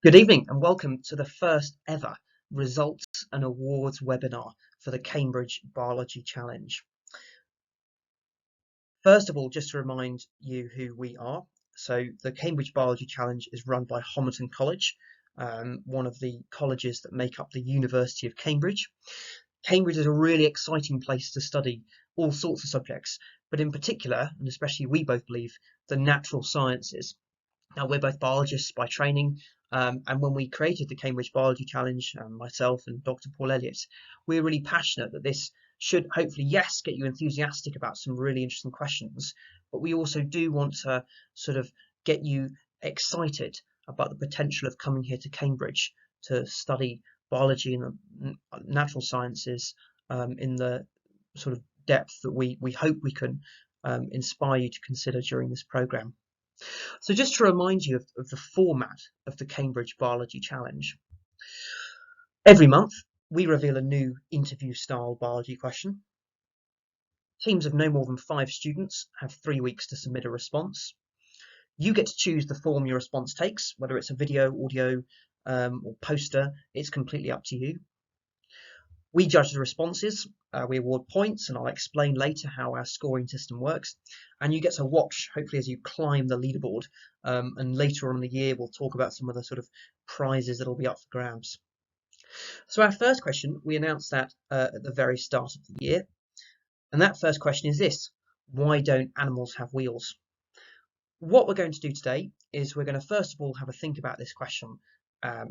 Good evening and welcome to the first ever results and awards webinar for the Cambridge Biology Challenge. First of all, just to remind you who we are. So the Cambridge Biology Challenge is run by Homerton College, one of the colleges that make up the University of Cambridge. Cambridge is a really exciting place to study all sorts of subjects, but in particular, and especially we both believe, the natural sciences. Now, we're both biologists by training, and when we created the Cambridge Biology Challenge, myself and Dr. Paul Elliott, we're really passionate that this should hopefully, yes, get you enthusiastic about some really interesting questions, but we also do want to sort of get you excited about the potential of coming here to Cambridge to study biology and the natural sciences in the sort of depth that we hope we can inspire you to consider during this programme. So just to remind you of the format of the Cambridge Biology Challenge. Every month, we reveal a new interview-style biology question. Teams of no more than 5 students have 3 weeks to submit a response. You get to choose the form your response takes, whether it's a video, audio, or poster. It's completely up to you. We judge the responses, we award points, and I'll explain later how our scoring system works. And you get to watch, hopefully, as you climb the leaderboard. And later on in the year, we'll talk about some of the sort of prizes that'll be up for grabs. So our first question, we announced that at the very start of the year. And that first question is this: why don't animals have wheels? What we're going to do today is we're going to first of all have a think about this question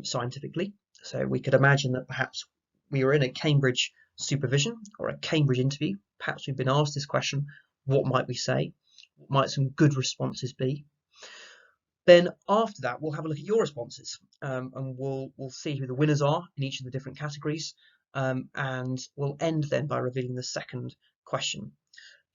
scientifically. So we could imagine that perhaps we were in a Cambridge supervision or a Cambridge interview. Perhaps we've been asked this question. What might we say? What might some good responses be? Then after that, we'll have a look at your responses, and we'll see who the winners are in each of the different categories. And we'll end then by revealing the second question.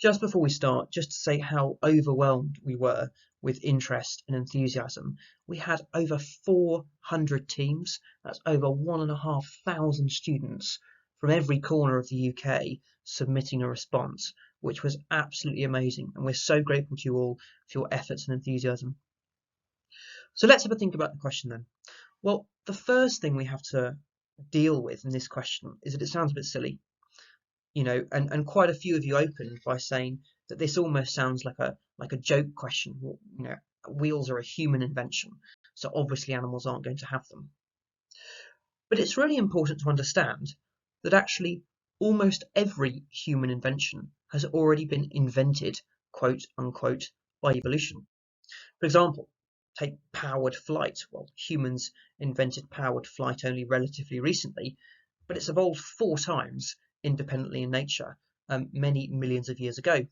Just before we start, just to say how overwhelmed we were with interest and enthusiasm. We had over 400 teams, that's over 1,500 students from every corner of the UK submitting a response, which was absolutely amazing. And we're so grateful to you all for your efforts and enthusiasm. So let's have a think about the question then. Well, the first thing we have to deal with in this question is that it sounds a bit silly. You know, and quite a few of you opened by saying that this almost sounds like a joke question. You know, wheels are a human invention, so obviously animals aren't going to have them. But it's really important to understand that actually almost every human invention has already been invented, quote unquote, by evolution. For example, take powered flight. Well, humans invented powered flight only relatively recently, but it's evolved 4 times independently in nature many millions of years ago.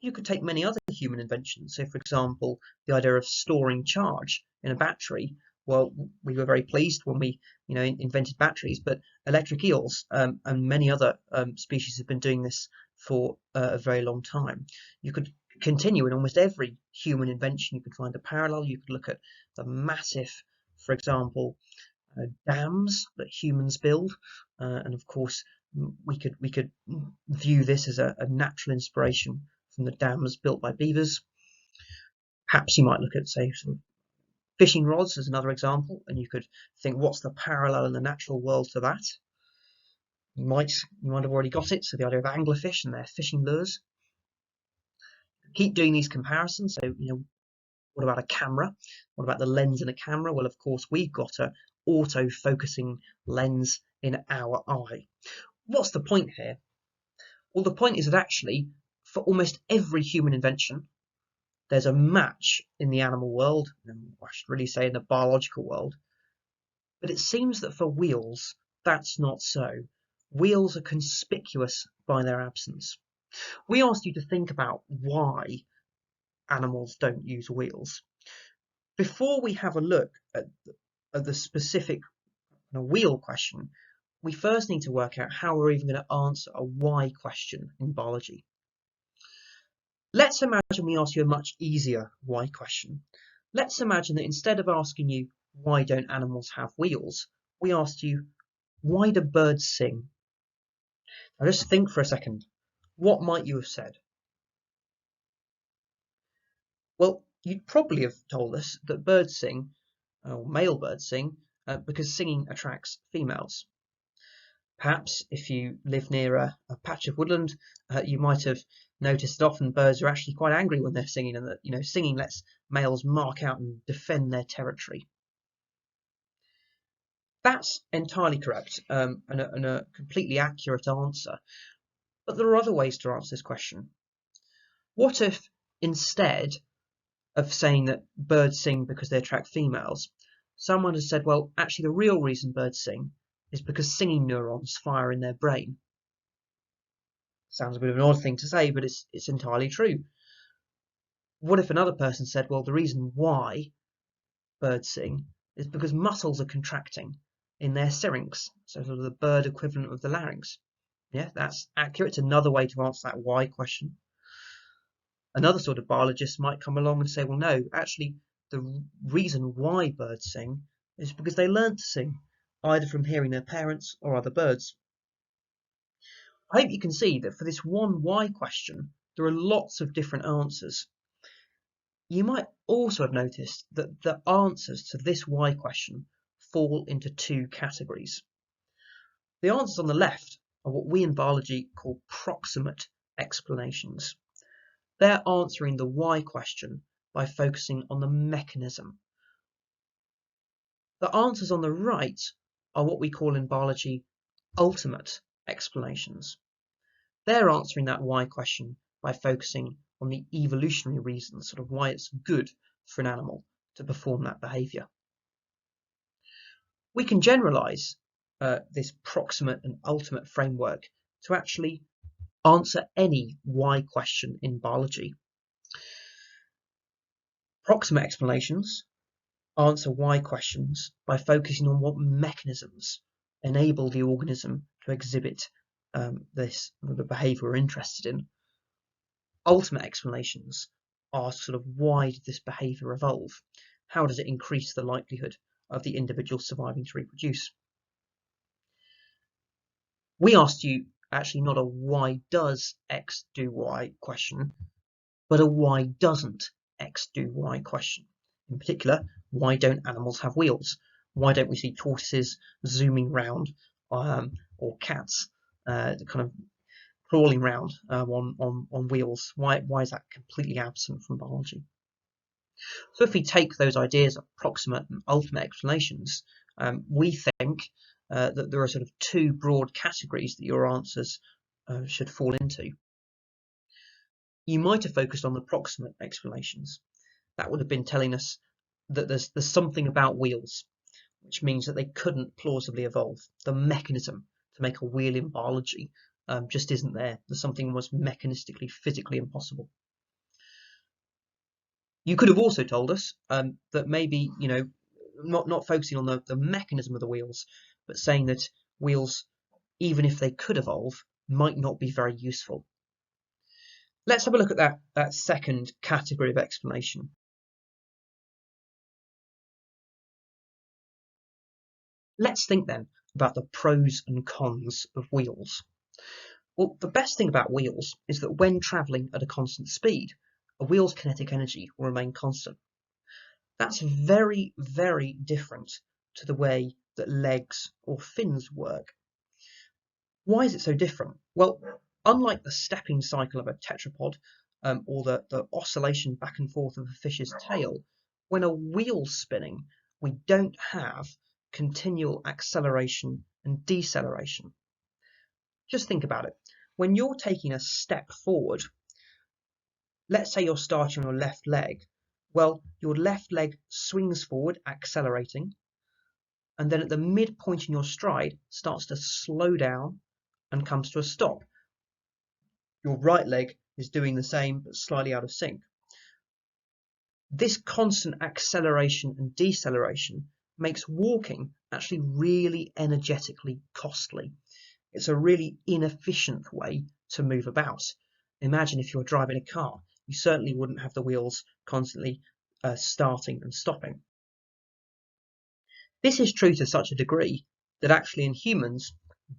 You could take many other human inventions. So, for example, the idea of storing charge in a battery. Well, we were very pleased when we, invented batteries, but electric eels and many other species have been doing this for a very long time. You could continue in almost every human invention. You could find a parallel. You could look at the massive, for example, dams that humans build, and of course we could view this as a natural inspiration from the dams built by beavers. Perhaps you might look at, say, sort of fishing rods as another example, and you could think, what's the parallel in the natural world to that? You might have already got it. So the idea of anglerfish and their fishing lures. Keep doing these comparisons. So, what about a camera? What about the lens in a camera? Well, of course, we've got a auto-focusing lens in our eye. What's the point here? Well, the point is that actually, for almost every human invention, there's a match in the animal world, and I should really say in the biological world. But it seems that for wheels, that's not so. Wheels are conspicuous by their absence. We asked you to think about why animals don't use wheels. Before we have a look at the specific wheel question, we first need to work out how we're even going to answer a why question in biology. Let's imagine we ask you a much easier why question. Let's imagine that instead of asking you, why don't animals have wheels, we asked you, why do birds sing? Now just think for a second. What might you have said? Well, you'd probably have told us that birds sing or male birds sing because singing attracts females. Perhaps if you live near a patch of woodland, you might have noticed that often birds are actually quite angry when they're singing, and that singing lets males mark out and defend their territory. That's entirely correct and a completely accurate answer. But there are other ways to answer this question. What if instead of saying that birds sing because they attract females, someone has said, well, actually the real reason birds sing is because singing neurons fire in their brain? Sounds a bit of an odd thing to say, but it's entirely true. What if another person said, well, the reason why birds sing is because muscles are contracting in their syrinx, so sort of the bird equivalent of the larynx? Yeah, that's accurate. It's another way to answer that why question. Another sort of biologist might come along and say, well, no, actually, the reason why birds sing is because they learn to sing, either from hearing their parents or other birds. I hope you can see that for this one why question, there are lots of different answers. You might also have noticed that the answers to this why question fall into two categories. The answers on the left are what we in biology call proximate explanations. They're answering the why question by focusing on the mechanism. The answers on the right are what we call in biology ultimate explanations. They're answering that why question by focusing on the evolutionary reasons, sort of why it's good for an animal to perform that behaviour. We can generalise this proximate and ultimate framework to actually answer any why question in biology. Proximate explanations answer why questions by focusing on what mechanisms enable the organism to exhibit the behaviour we're interested in. Ultimate explanations are sort of why did this behaviour evolve? How does it increase the likelihood of the individual surviving to reproduce? We asked you actually not a why does X do Y question, but a why doesn't X do Y question. In particular, why don't animals have wheels? Why don't we see tortoises zooming round or cats kind of crawling round on wheels? Why is that completely absent from biology? So if we take those ideas of proximate and ultimate explanations, we think that there are sort of two broad categories that your answers should fall into. You might have focused on the proximate explanations. That would have been telling us that there's something about wheels, which means that they couldn't plausibly evolve. The mechanism to make a wheel in biology just isn't there. There's something was mechanistically, physically impossible. You could have also told us that maybe, not focusing on the mechanism of the wheels, but saying that wheels, even if they could evolve, might not be very useful. Let's have a look at that second category of explanation. Let's think then about the pros and cons of wheels. Well, the best thing about wheels is that when travelling at a constant speed, a wheel's kinetic energy will remain constant. That's very, very different to the way that legs or fins work. Why is it so different? Well, unlike the stepping cycle of a tetrapod or the oscillation back and forth of a fish's tail, when a wheel's spinning, we don't have continual acceleration and deceleration. Just think about it. When you're taking a step forward, let's say you're starting on your left leg, well, your left leg swings forward, accelerating, and then at the midpoint in your stride starts to slow down and comes to a stop. Your right leg is doing the same, but slightly out of sync. This constant acceleration and deceleration makes walking actually really energetically costly. It's a really inefficient way to move about. Imagine if you're driving a car, you certainly wouldn't have the wheels constantly starting and stopping. This is true to such a degree that actually in humans,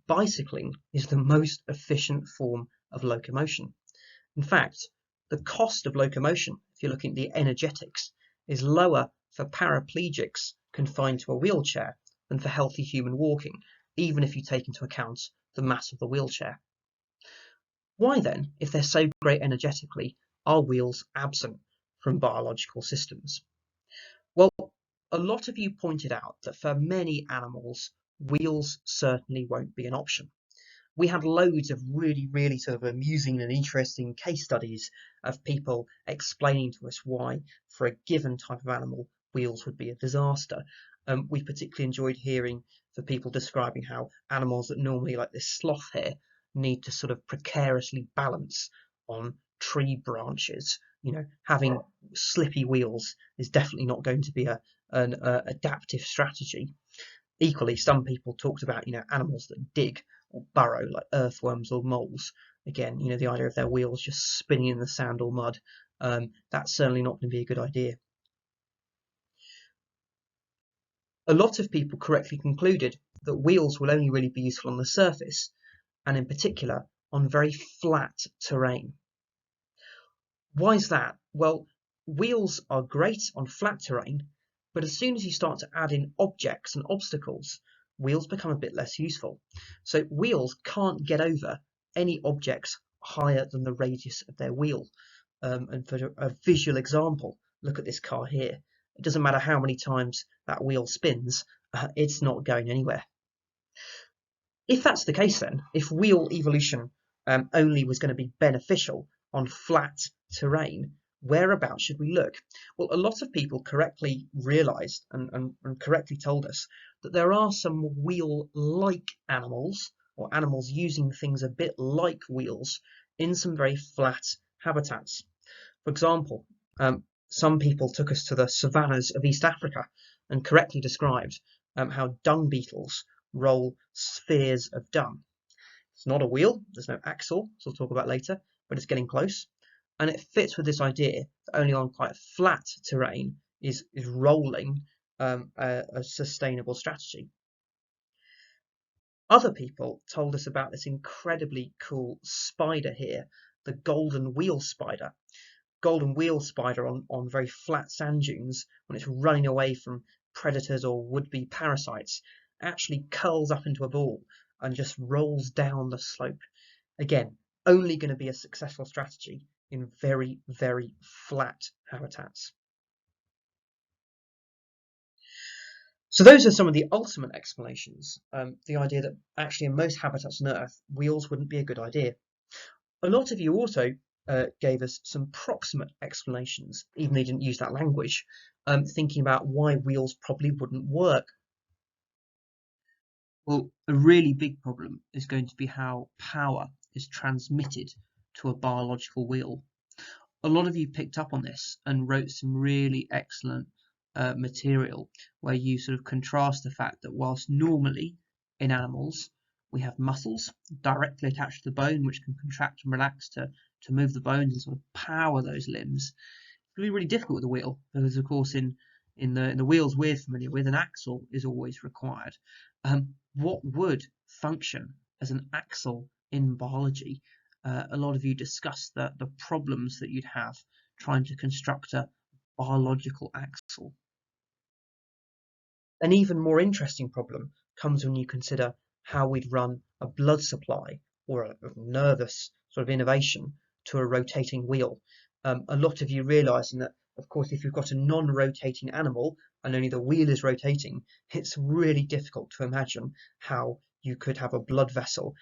bicycling is the most efficient form of locomotion. In fact, the cost of locomotion, if you're looking at the energetics, is lower for paraplegics confined to a wheelchair than for healthy human walking, even if you take into account the mass of the wheelchair. Why then, if they're so great energetically, are wheels absent from biological systems? Well, a lot of you pointed out that for many animals, wheels certainly won't be an option. We had loads of really sort of amusing and interesting case studies of people explaining to us why, for a given type of animal, wheels would be a disaster. We particularly enjoyed hearing for people describing how animals that normally, like this sloth here, need to sort of precariously balance on tree branches. You know, having slippy wheels is definitely not going to be an adaptive strategy. Equally, some people talked about, animals that dig or burrow, like earthworms or moles. Again, the idea of their wheels just spinning in the sand or mud, that's certainly not going to be a good idea. A lot of people correctly concluded that wheels will only really be useful on the surface, and in particular on very flat terrain. Why is that? Well, wheels are great on flat terrain, but as soon as you start to add in objects and obstacles, wheels become a bit less useful. So wheels can't get over any objects higher than the radius of their wheel. And for a visual example, look at this car here. It doesn't matter how many times that wheel spins, it's not going anywhere. If that's the case then, if wheel evolution only was going to be beneficial on flat terrain, whereabouts should we look? Well, a lot of people correctly realised and correctly told us that there are some wheel-like animals, or animals using things a bit like wheels, in some very flat habitats. For example, some people took us to the savannas of East Africa and correctly described how dung beetles roll spheres of dung. It's not a wheel, there's no axle, as we'll talk about later, but it's getting close. And it fits with this idea that only on quite flat terrain is rolling a sustainable strategy. Other people told us about this incredibly cool spider here, the golden wheel spider. Golden wheel spider on very flat sand dunes, when it's running away from predators or would-be parasites, actually curls up into a ball and just rolls down the slope. Again, only going to be a successful strategy in very flat habitats. So those are some of the ultimate explanations. The idea that actually in most habitats on Earth, wheels wouldn't be a good idea. A lot of you also gave us some proximate explanations, even though you didn't use that language, thinking about why wheels probably wouldn't work. Well, a really big problem is going to be how power is transmitted to a biological wheel. A lot of you picked up on this and wrote some really excellent material where you sort of contrast the fact that whilst normally in animals we have muscles directly attached to the bone which can contract and relax to move the bones and sort of power those limbs, it's going to be really difficult with the wheel because, of course, in the wheels we're familiar with, an axle is always required. What would function as an axle in biology? A lot of you discussed the problems that you'd have trying to construct a biological axle. An even more interesting problem comes when you consider how we'd run a blood supply or a nervous sort of innovation to a rotating wheel. A lot of you realising that, of course, if you've got a non-rotating animal and only the wheel is rotating, it's really difficult to imagine how you could have a blood vessel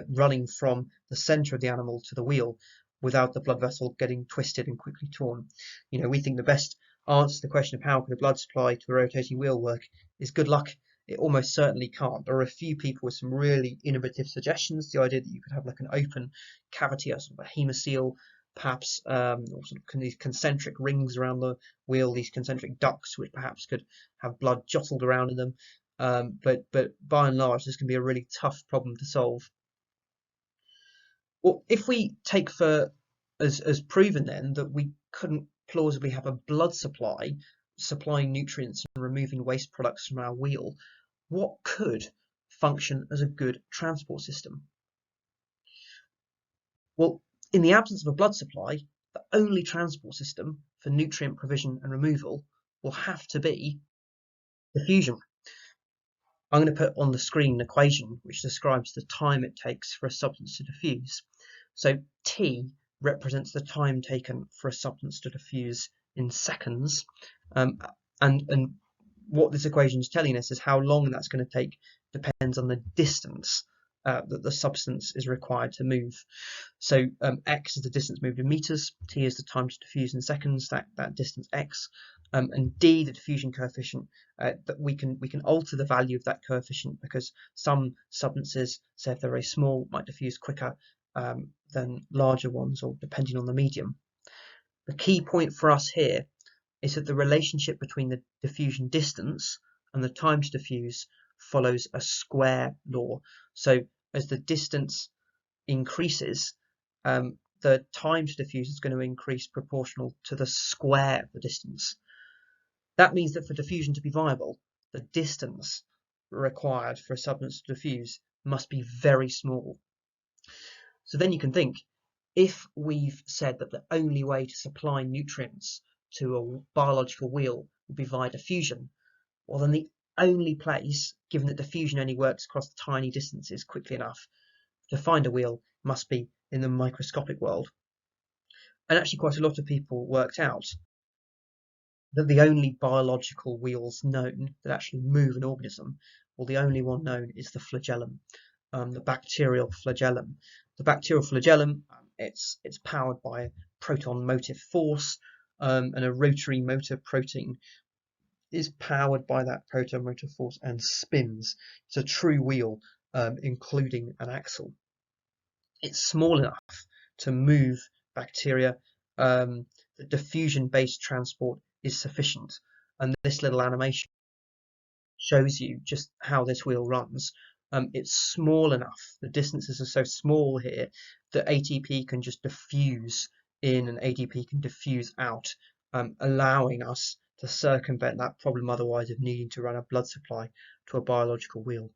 running from the centre of the animal to the wheel without the blood vessel getting twisted and quickly torn. We think the best answer to the question of how could a blood supply to a rotating wheel work is good luck. It almost certainly can't. There are a few people with some really innovative suggestions. The idea that you could have like an open cavity, a sort of a hemocoel, perhaps, or sort of these concentric rings around the wheel, these concentric ducts, which perhaps could have blood jostled around in them. But by and large, this can be a really tough problem to solve. Well, if we take for as proven then that we couldn't plausibly have a blood supply supplying nutrients and removing waste products from our wheel, what could function as a good transport system? Well, in the absence of a blood supply, the only transport system for nutrient provision and removal will have to be Diffusion. I'm going to put on the screen an equation which describes the time it takes for a substance to diffuse. So T represents the time taken for a substance to diffuse in seconds, and what this equation is telling us is how long that's going to take depends on the distance that the substance is required to move. So x is the distance moved in meters, t is the time to diffuse in seconds, that distance x, and d, the diffusion coefficient, that we can alter the value of that coefficient because some substances, say if they're very small, might diffuse quicker than larger ones, or depending on the medium. The key point for us here is that the relationship between the diffusion distance and the time to diffuse follows a square law. So as the distance increases, the time to diffuse is going to increase proportional to the square of the distance. That means that for diffusion to be viable, the distance required for a substance to diffuse must be very small. So then you can think, if we've said that the only way to supply nutrients to a biological wheel would be via diffusion, well then the only place, given that diffusion only works across tiny distances quickly enough, to find a wheel must be in the microscopic world. And actually quite a lot of people worked out that the only biological wheels known that actually move an organism, well, the only one known is the flagellum, the bacterial flagellum. The bacterial flagellum, it's powered by a proton motive force, and a rotary motor protein is powered by that proton motive force and spins. It's a true wheel, including an axle. It's small enough to move bacteria. The diffusion-based transport is sufficient, and this little animation shows you just how this wheel runs. It's small enough, the distances are so small here that ATP can just diffuse in and ADP can diffuse out, allowing us to circumvent that problem otherwise of needing to run a blood supply to a biological wheel.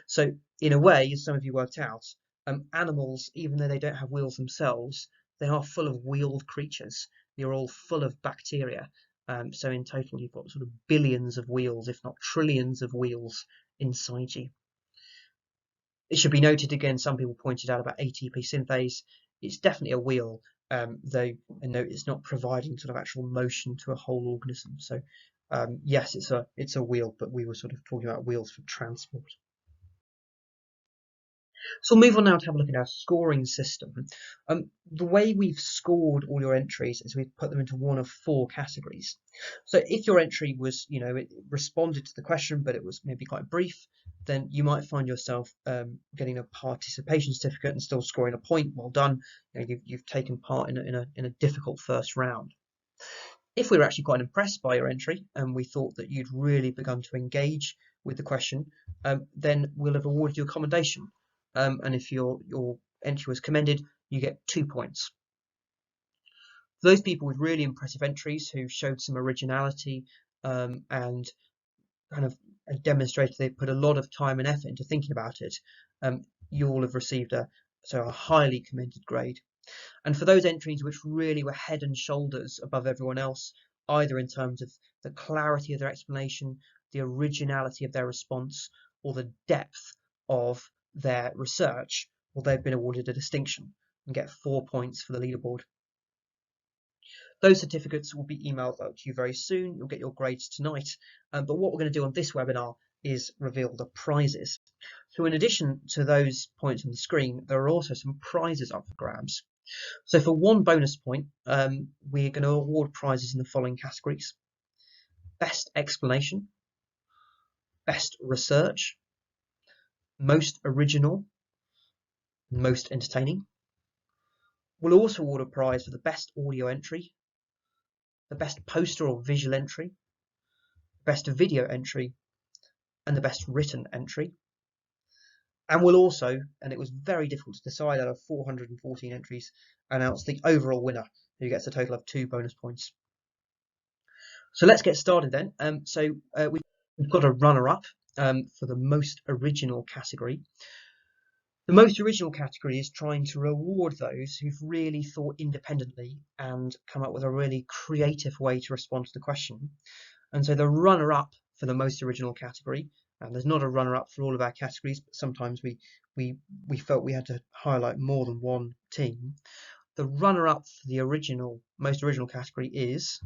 So in a way, as some of you worked out, animals, even though they don't have wheels themselves, they are full of wheeled creatures. They're all full of bacteria. So in total, you've got sort of billions of wheels, if not trillions of wheels inside you. It should be noted again, some people pointed out about ATP synthase. It's definitely a wheel, though, and note it's not providing sort of actual motion to a whole organism. So yes, it's a wheel, but we were sort of talking about wheels for transport. So we'll move on now to have a look at our scoring system. The way we've scored all your entries is we've put them into one of 4 categories. So if your entry was, it responded to the question, but it was maybe quite brief, then you might find yourself getting a participation certificate and still scoring a point. Well done. You've taken part in a difficult first round. If we were actually quite impressed by your entry and we thought that you'd really begun to engage with the question, then we'll have awarded you a commendation. And if your entry was commended, you get 2 points. For those people with really impressive entries who showed some originality and kind of demonstrated they put a lot of time and effort into thinking about it, you all have received a highly commended grade. And for those entries which really were head and shoulders above everyone else, either in terms of the clarity of their explanation, the originality of their response, or the depth of their research, well, they've been awarded a distinction and get 4 points for the leaderboard. Those certificates will be emailed out to you very soon. You'll get your grades tonight. But what we're going to do on this webinar is reveal the prizes. So in addition to those points on the screen, there are also some prizes up for grabs. So for 1 bonus point, we're going to award prizes in the following categories: Best Explanation, Best Research, Most Original, Most Entertaining. We'll also award a prize for the best audio entry, the best poster or visual entry, best video entry, and the best written entry. And we'll also, and it was very difficult to decide out of 414 entries, announce the overall winner, who gets a total of 2 bonus points. So let's get started then. We've got a runner-up for the most original category. The most original category is trying to reward those who've really thought independently and come up with a really creative way to respond to the question. And so the runner-up for the most original category. And there's not a runner-up for all of our categories, but sometimes we felt we had to highlight more than one team. The runner-up for the most original category is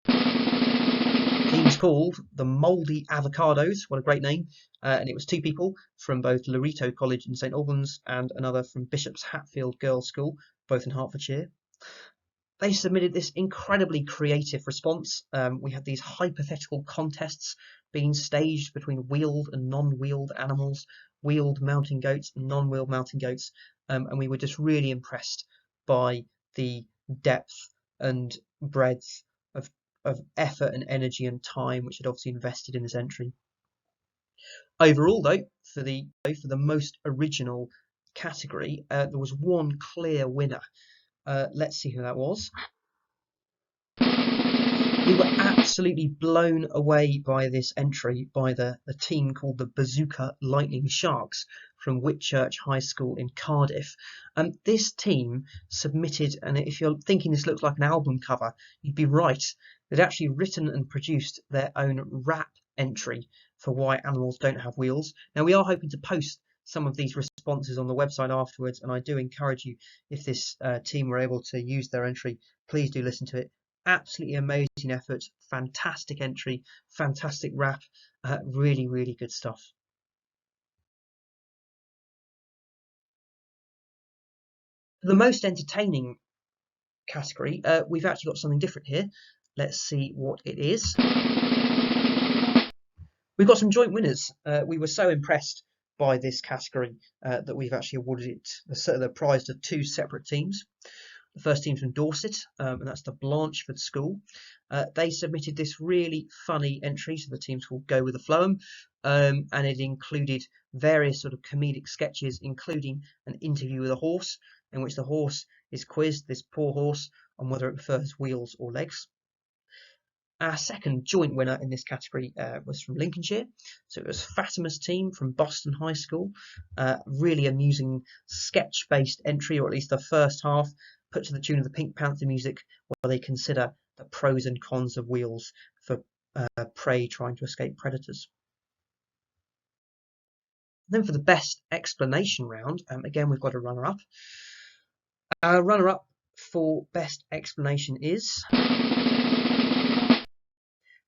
teams called the Mouldy Avocados. What a great name. And it was two people from both Loreto College in St Albans and another from Bishop's Hatfield Girls' School, both in Hertfordshire. They submitted this incredibly creative response. We had these hypothetical contests being staged between wheeled and non-wheeled animals, wheeled mountain goats and non-wheeled mountain goats, and we were just really impressed by the depth and breadth of effort and energy and time which had obviously invested in this entry. Overall, though, for the most original category, there was one clear winner. Let's see who that was. We were absolutely blown away by this entry by the team called the Bazooka Lightning Sharks from Whitchurch High School in Cardiff. This team submitted, and if you're thinking this looks like an album cover, you'd be right. They'd actually written and produced their own rap entry for why animals don't have wheels. Now, we are hoping to post some of these responses on the website afterwards, and I do encourage you, if this team were able to use their entry, please do listen to it. Absolutely amazing effort, fantastic entry, fantastic rap, really, really good stuff. The most entertaining category, we've actually got something different here. Let's see what it is. We've got some joint winners. We were so impressed by this category that we've actually awarded it the prize to two separate teams. The first team's from Dorset, and that's the Blanchford School. They submitted this really funny entry, so the team's called Go With The Flow, and it included various sort of comedic sketches, including an interview with a horse, in which the horse is quizzed, this poor horse, on whether it prefers wheels or legs. Our second joint winner in this category was from Lincolnshire, so it was Fatima's team from Boston High School. Really amusing sketch-based entry, or at least the first half, put to the tune of the Pink Panther music, where they consider the pros and cons of wheels for prey trying to escape predators. Then for the best explanation round, again we've got a runner-up. Our runner-up for best explanation is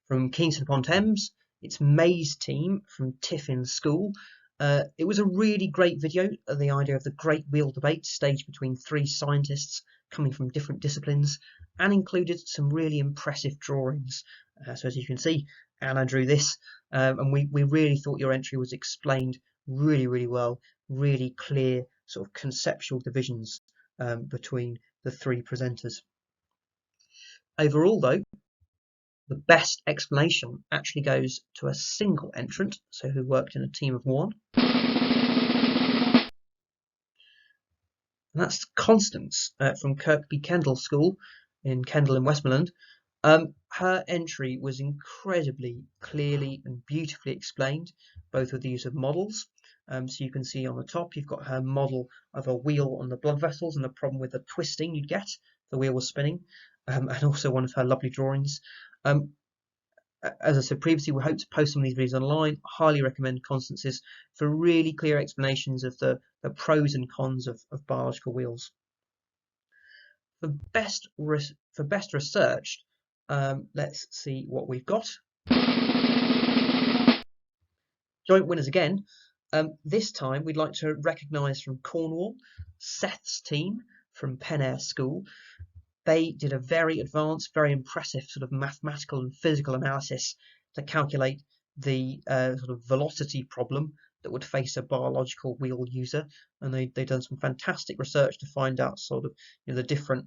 from Kingston upon Thames. It's May's team from Tiffin School. It was a really great video, the idea of the Great Wheel Debate staged between three scientists coming from different disciplines, and included some really impressive drawings. So as you can see, Anna drew this, and we really thought your entry was explained really, really well, really clear sort of conceptual divisions between the three presenters. Overall, though, the best explanation actually goes to a single entrant, so who worked in a team of one. And that's Constance from Kirkby Kendall School in Kendal in Westmoreland. Her entry was incredibly clearly and beautifully explained, both with the use of models. So you can see on the top, you've got her model of a wheel on the blood vessels and the problem with the twisting you'd get, the wheel was spinning, and also one of her lovely drawings. As I said previously, we hope to post some of these videos online. Highly recommend Constance's for really clear explanations of the pros and cons of biological wheels. For best researched, let's see what we've got. Joint winners again. This time we'd like to recognise from Cornwall, Seth's team from Penn School. They did a very advanced, very impressive sort of mathematical and physical analysis to calculate the sort of velocity problem that would face a biological wheel user, and they've done some fantastic research to find out sort of the different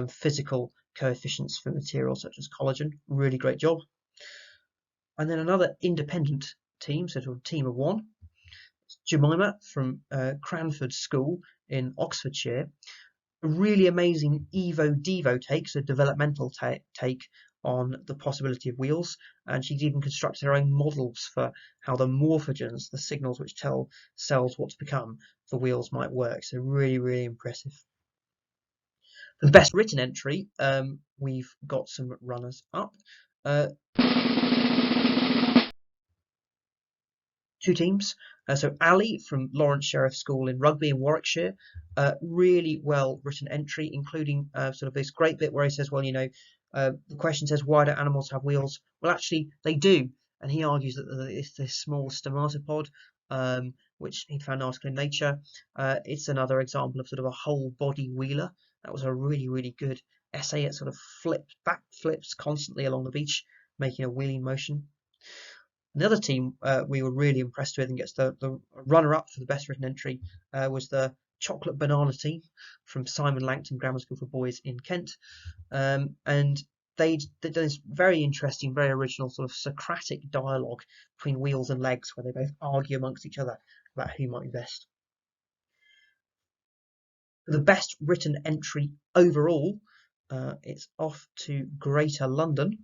physical coefficients for materials such as collagen. Really great job. And then another independent team, so sort of team of one, Jemima from Cranford School in Oxfordshire. A really amazing Evo-Devo take, so developmental take on the possibility of wheels, and she's even constructed her own models for how the morphogens, the signals which tell cells what to become, for wheels might work. So really, really impressive. For the best written entry, we've got some runners up. two teams. So Ali from Lawrence Sheriff School in Rugby in Warwickshire, really well written entry, including sort of this great bit where he says, well, the question says, why do animals have wheels? Well, actually, they do. And he argues that it's this small stomatopod, which he found an article in Nature. It's another example of sort of a whole body wheeler. That was a really, really good essay. It sort of back flips constantly along the beach, making a wheeling motion. Another team we were really impressed with and gets the runner-up for the best written entry was the Chocolate Banana team from Simon Langton Grammar School for Boys in Kent. And they'd done this very interesting, very original sort of Socratic dialogue between wheels and legs, where they both argue amongst each other about who might be best. For the best written entry overall, it's off to Greater London.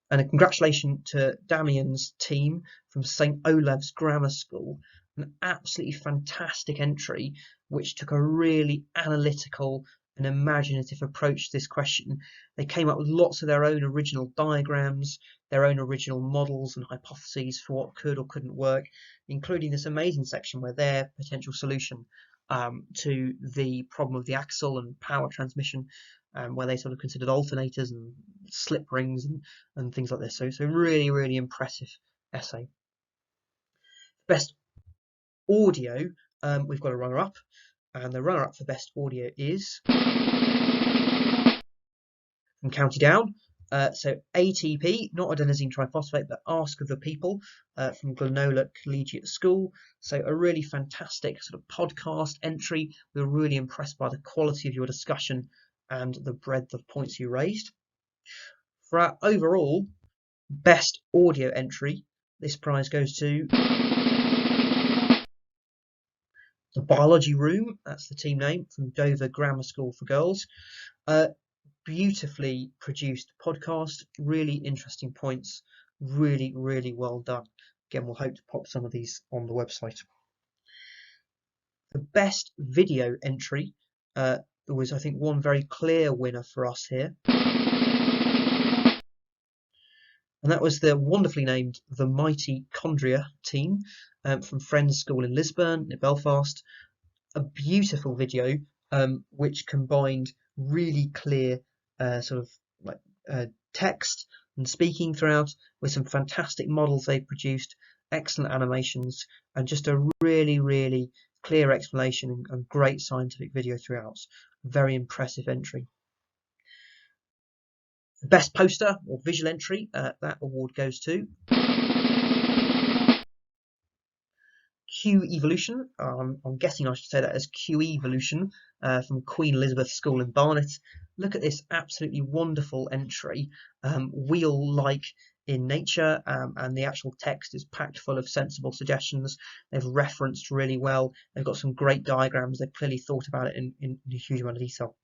And a congratulations to Damian's team from St Olave's Grammar School. An absolutely fantastic entry, which took a really analytical and imaginative approach to this question. They came up with lots of their own original diagrams, their own original models and hypotheses for what could or couldn't work, including this amazing section where their potential solution to the problem of the axle and power transmission, where they sort of considered alternators and slip rings and things like this. So really, really impressive essay. Best audio, we've got a runner-up, and the runner-up for best audio is from County Down. So ATP, not adenosine triphosphate, but Ask of the People from Glenola Collegiate School. So a really fantastic sort of podcast entry. We were really impressed by the quality of your discussion and the breadth of points you raised. For our overall best audio entry, this prize goes to the Biology Room. That's the team name, from Dover Grammar School for Girls. Beautifully produced podcast, really interesting points, really, really well done. Again, we'll hope to pop some of these on the website. The best video entry, there was, I think, one very clear winner for us here. And that was the wonderfully named The Mitochondria team from Friends School in Lisburn, near Belfast. A beautiful video which combined really clear sort of like text and speaking throughout, with some fantastic models they produced, excellent animations, and just a really, really clear explanation and great scientific video throughout. Very impressive entry. The best poster or visual entry, that award goes to Q Evolution. I'm guessing I should say that as Q Evolution from Queen Elizabeth School in Barnet. Look at this absolutely wonderful entry, wheel-like in nature, and the actual text is packed full of sensible suggestions. They've referenced really well. They've got some great diagrams. They've clearly thought about it in a huge amount of detail.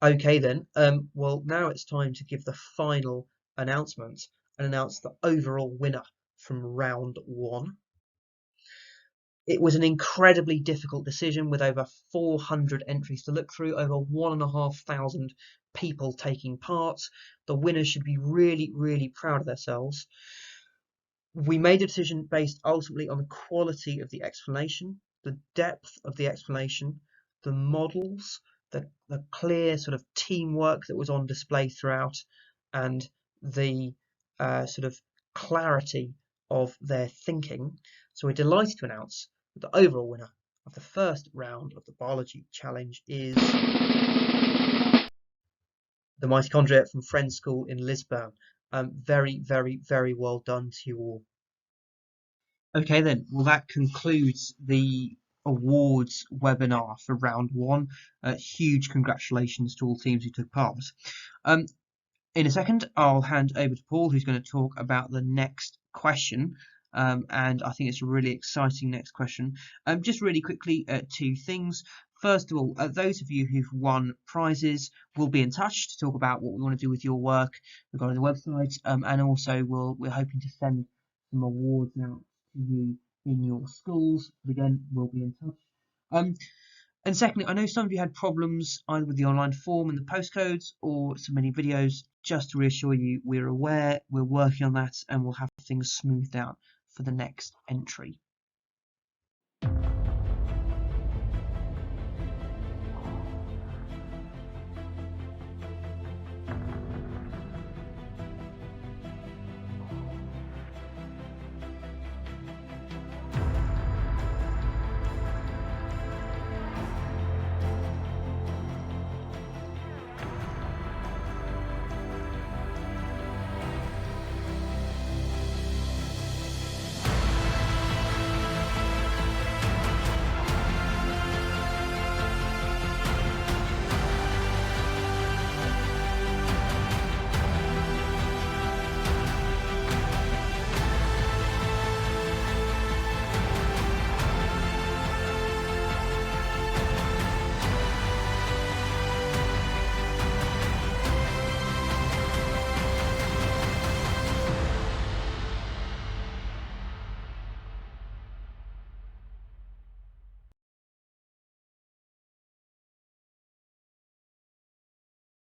Okay then, well now it's time to give the final announcement and announce the overall winner from round one. It was an incredibly difficult decision with over 400 entries to look through, over 1,500 people taking part. The winners should be really, really proud of themselves. We made a decision based ultimately on the quality of the explanation, the depth of the explanation, the models, the clear sort of teamwork that was on display throughout, and the sort of clarity of their thinking. So we're delighted to announce that the overall winner of the first round of the biology challenge is the Mitochondria from Friends School in Lisburn. Very, very, very well done to you all. Okay then, well that concludes the awards webinar for round one. Huge congratulations to all teams who took part. In a second, I'll hand over to Paul, who's going to talk about the next question. And I think it's a really exciting next question. Just really quickly, two things. First of all, those of you who've won prizes will be in touch to talk about what we want to do with your work regarding the website, and also we're hoping to send some awards out to you in your schools. But again, we'll be in touch. And secondly, I know some of you had problems either with the online form and the postcodes or submitting videos. just to reassure you, we're aware, we're working on that, and we'll have things smoothed out for the next entry.